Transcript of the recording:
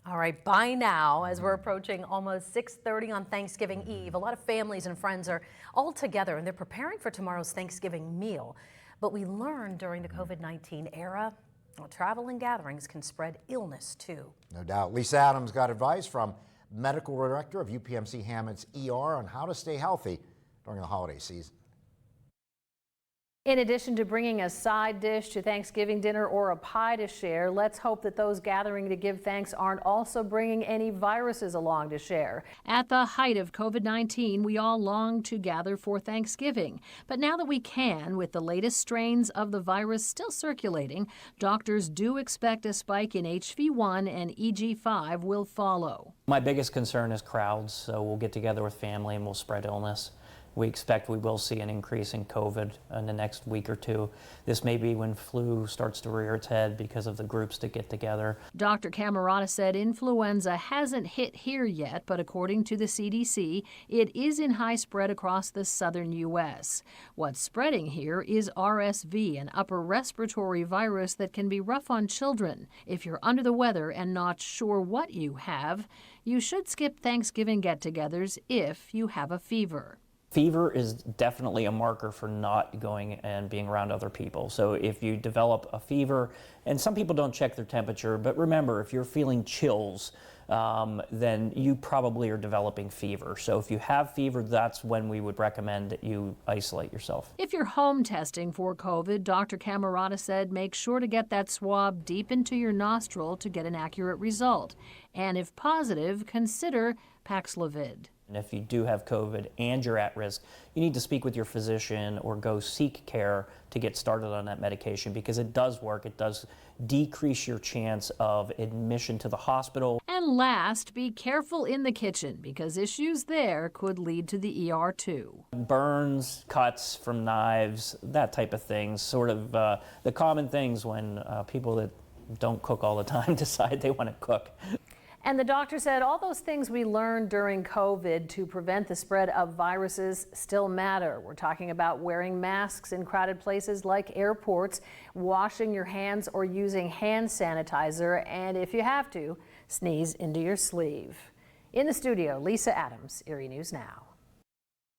All right, by now, as we're approaching almost 6:30 on Thanksgiving Eve, a lot of families and friends are all together and they're preparing for tomorrow's Thanksgiving meal. But we learned during the COVID-19 era, well, travel and gatherings can spread illness too. No doubt. Lisa Adams got advice from medical director of UPMC Hammond's ER on how to stay healthy during the holiday season. In addition to bringing a side dish to Thanksgiving dinner or a pie to share, let's hope that those gathering to give thanks aren't also bringing any viruses along to share. At the height of COVID-19, we all longed to gather for Thanksgiving. But now that we can, with the latest strains of the virus still circulating, doctors do expect a spike in HV1 and EG5 will follow. My biggest concern is crowds, so we'll get together with family and we'll spread illness. We expect we will see an increase in COVID in the next week or two. This may be when flu starts to rear its head because of the groups that get together. Dr. Camerata said influenza hasn't hit here yet, but according to the CDC, it is in high spread across the southern U.S. What's spreading here is RSV, an upper respiratory virus that can be rough on children. If you're under the weather and not sure what you have, you should skip Thanksgiving get-togethers if you have a fever. Fever is definitely a marker for not going and being around other people. So if you develop a fever, and some people don't check their temperature, but remember, if you're feeling chills, then you probably are developing fever. So if you have fever, that's when we would recommend that you isolate yourself. If you're home testing for COVID, Dr. Camerata said make sure to get that swab deep into your nostril to get an accurate result. And if positive, consider Paxlovid. And if you do have COVID and you're at risk, you need to speak with your physician or go seek care to get started on that medication because it does work. It does decrease your chance of admission to the hospital. And last, be careful in the kitchen because issues there could lead to the ER too. Burns, cuts from knives, that type of thing, sort of the common things when people that don't cook all the time decide they want to cook. And the doctor said all those things we learned during COVID to prevent the spread of viruses still matter. We're talking about wearing masks in crowded places like airports, washing your hands or using hand sanitizer, and if you have to, sneeze into your sleeve. In the studio, Lisa Adams, Erie News Now.